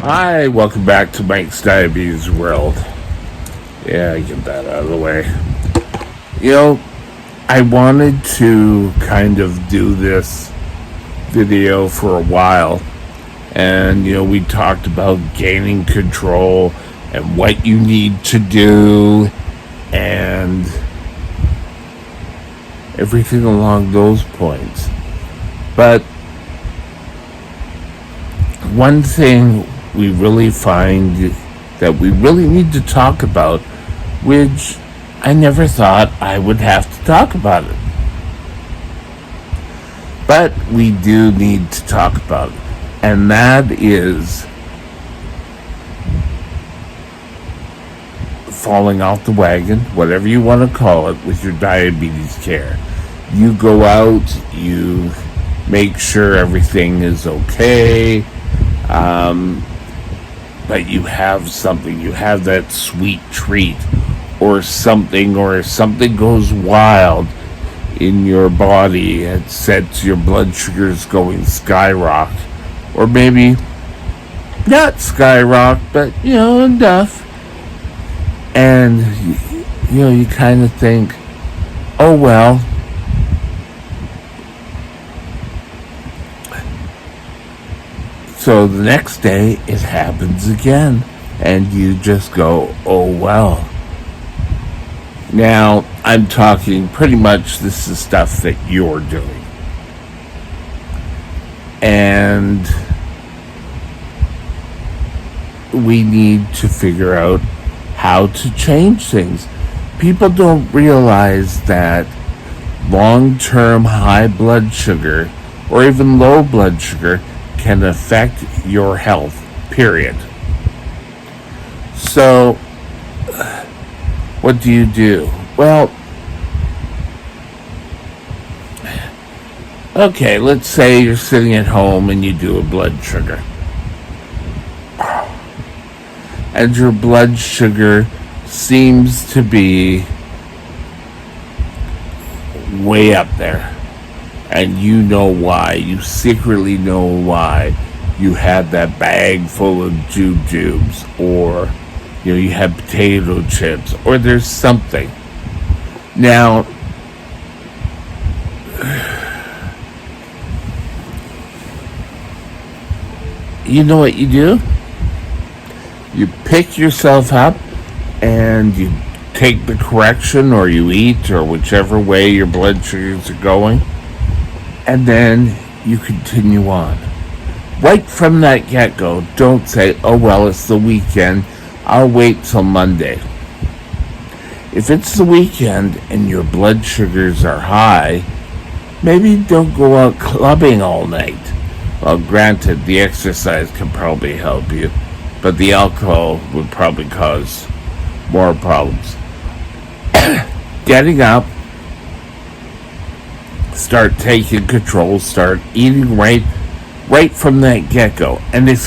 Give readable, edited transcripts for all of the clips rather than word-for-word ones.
Hi, welcome back to Mike's Diabetes World. Yeah, get that out of the way. You know, I wanted to kind of do this video for a while, and we talked about gaining control and what you need to do and everything along those points. But one thing we really find that we really need to talk about, which I never thought I would have to talk about it. But we do need to talk about it. And that is falling off the wagon, whatever you want to call it, with your diabetes care. You go out, you make sure everything is okay, but you have something, you have that sweet treat or something goes wild in your body. It sets your blood sugars going skyrocket, or maybe not skyrocket, but enough. And you kind of think, oh well, so the next day it happens again, and you just go, oh well. Now, I'm talking pretty much this is stuff that you're doing. And we need to figure out how to change things. People don't realize that long-term high blood sugar or even low blood sugar can affect your health, period. So, what do? Well, okay, let's say you're sitting at home and you do a blood sugar. And your blood sugar seems to be way up there. And you know why. You secretly know why. You had that bag full of jujubes, or you had potato chips, or there's something. Now, you know what you do? You pick yourself up and you take the correction, or you eat, or whichever way your blood sugars are going, and then you continue on. Right from that get-go, don't say, oh well, it's the weekend, I'll wait till Monday. If it's the weekend and your blood sugars are high, maybe don't go out clubbing all night. Well, granted, the exercise can probably help you, but the alcohol would probably cause more problems. Getting up, start taking control, start eating right from that get-go. And if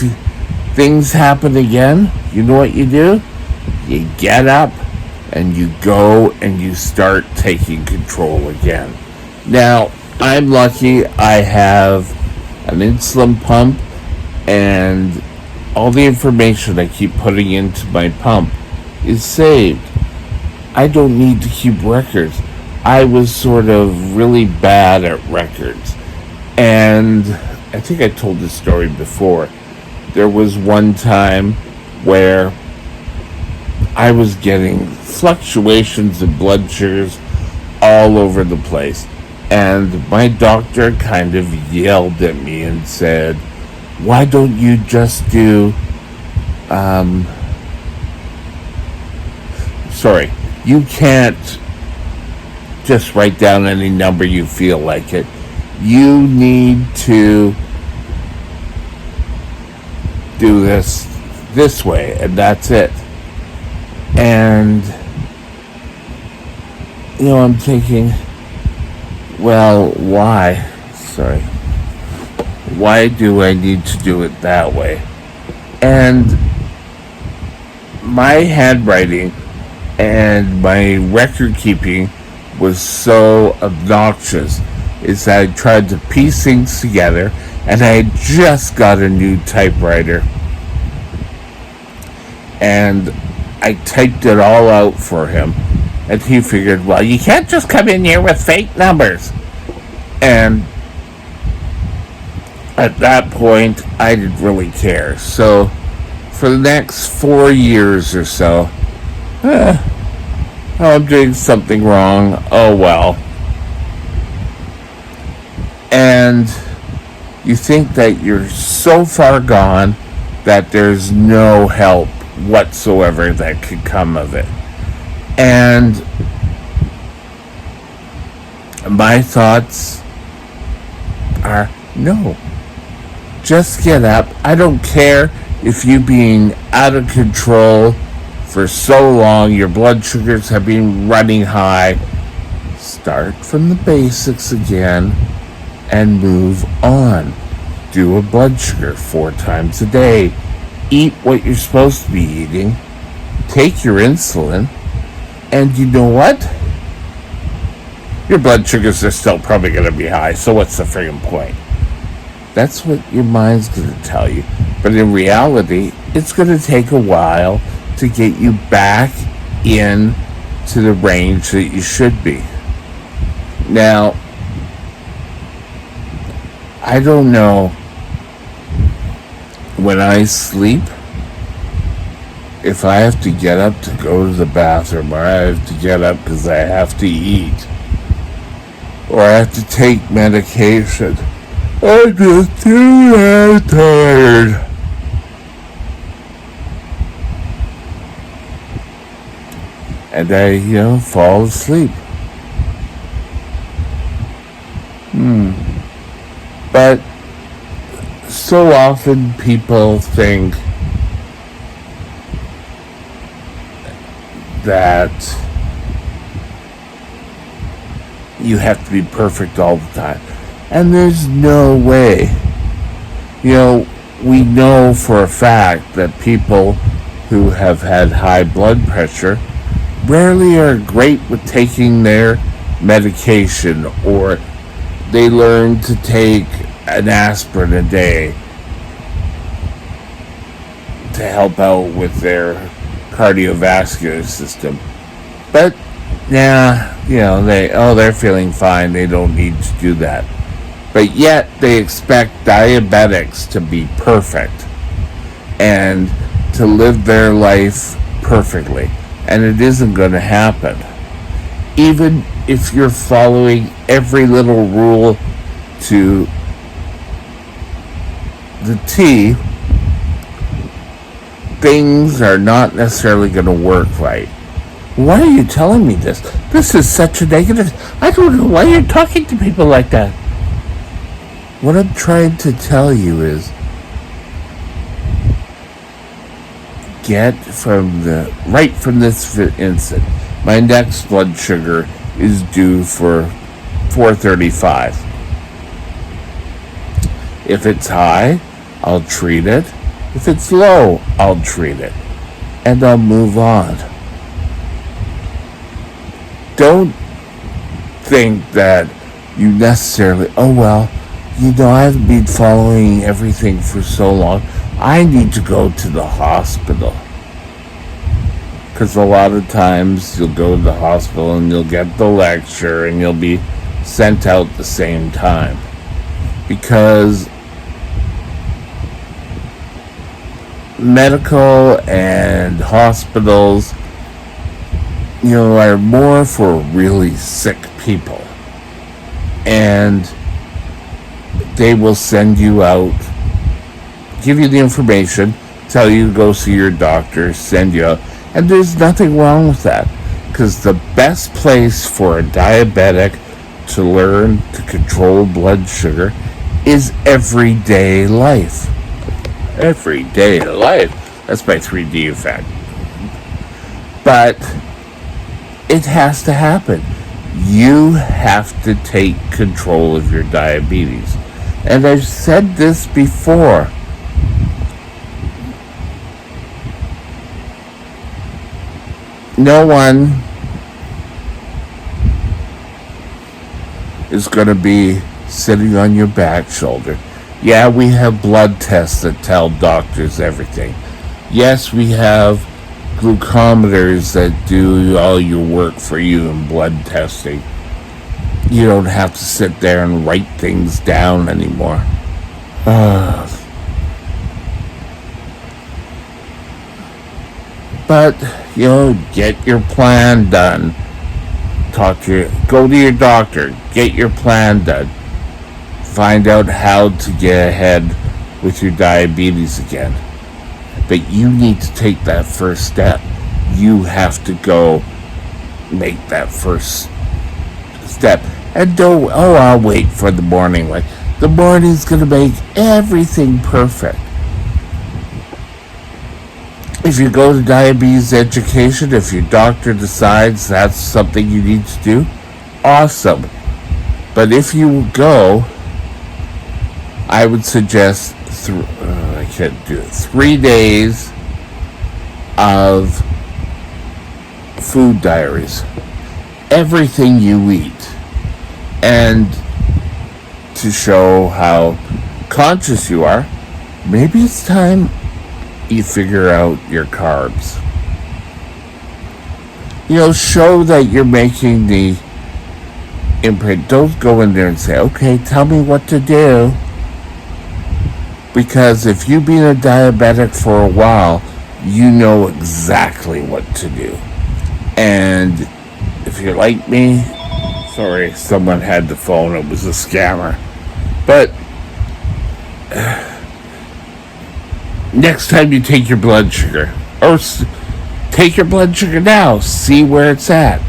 things happen again, you know what you do? You get up and you go and you start taking control again. Now, I'm lucky I have an insulin pump, and all the information I keep putting into my pump is saved. I don't need to keep records. I was sort of really bad at records. And I think I told this story before. There was one time where I was getting fluctuations in blood sugars all over the place. And my doctor kind of yelled at me and said, why don't you just do, you can't just write down any number you feel like it. You need to do this way, and that's it. And I'm thinking, well, why? Why do I need to do it that way? And my handwriting and my record keeping was so obnoxious is that I tried to piece things together, and I had just got a new typewriter. And I typed it all out for him. And he figured, well, you can't just come in here with fake numbers. And at that point, I didn't really care. So for the next 4 years or so, I'm doing something wrong. Oh well. And you think that you're so far gone that there's no help whatsoever that could come of it. And my thoughts are no. Just get up. I don't care if you being out of control for so long, your blood sugars have been running high. Start from the basics again and move on. Do a blood sugar 4 times a day. Eat what you're supposed to be eating. Take your insulin. And you know what? Your blood sugars are still probably going to be high, so what's the friggin' point? That's what your mind's going to tell you. But in reality, it's going to take a while to get you back in to the range that you should be. Now, I don't know, when I sleep, if I have to get up to go to the bathroom, or I have to get up because I have to eat, or I have to take medication, I'm just too damn tired. And I, fall asleep. But so often people think that you have to be perfect all the time. And there's no way. We know for a fact that people who have had high blood pressure rarely are great with taking their medication, or they learn to take an aspirin a day to help out with their cardiovascular system. But they're feeling fine, they don't need to do that. But yet they expect diabetics to be perfect and to live their life perfectly. And it isn't going to happen. Even if you're following every little rule to the T, things are not necessarily going to work right. Why are you telling me this? This is such a negative. I don't know why you're talking to people like that. What I'm trying to tell you is, get right from this instant. My next blood sugar is due for 435. If it's high, I'll treat it. If it's low, I'll treat it. And I'll move on. Don't think that you necessarily, I haven't been following everything for so long. I need to go to the hospital. Because a lot of times you'll go to the hospital and you'll get the lecture and you'll be sent out the same time. Because medical and hospitals, are more for really sick people. And they will send you out, give you the information, tell you to go see your doctor, send you out. And there's nothing wrong with that. Because the best place for a diabetic to learn to control blood sugar is everyday life. Everyday life. That's my 3D effect. But it has to happen. You have to take control of your diabetes. And I've said this before. No one is going to be sitting on your back shoulder. Yeah, we have blood tests that tell doctors everything. Yes, we have glucometers that do all your work for you in blood testing. You don't have to sit there and write things down anymore. But, get your plan done. Go to your doctor, get your plan done. Find out how to get ahead with your diabetes again. But you need to take that first step. You have to go make that first step. And I'll wait for the morning. Like, the morning's going to make everything perfect. If you go to diabetes education, if your doctor decides that's something you need to do, awesome. But if you go, I would suggest 3 days of food diaries. Everything you eat. And to show how conscious you are, maybe it's time you figure out your carbs. Show that you're making the imprint. Don't go in there and say, okay, tell me what to do. Because if you've been a diabetic for a while, you know exactly what to do. And if you're like me, sorry, someone had the phone, it was a scammer. But next time you take your blood sugar, or take your blood sugar now, see where it's at,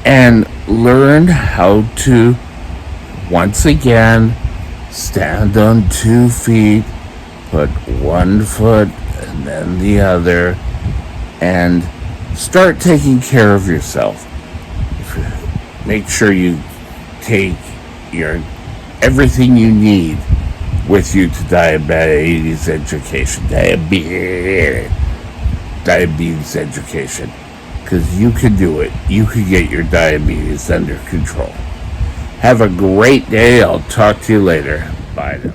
and learn how to, once again, stand on 2 feet, put one foot and then the other, and start taking care of yourself. Make sure you take everything you need with you to diabetes education. Diabetes education. Because you can do it. You can get your diabetes under control. Have a great day. I'll talk to you later. Bye now.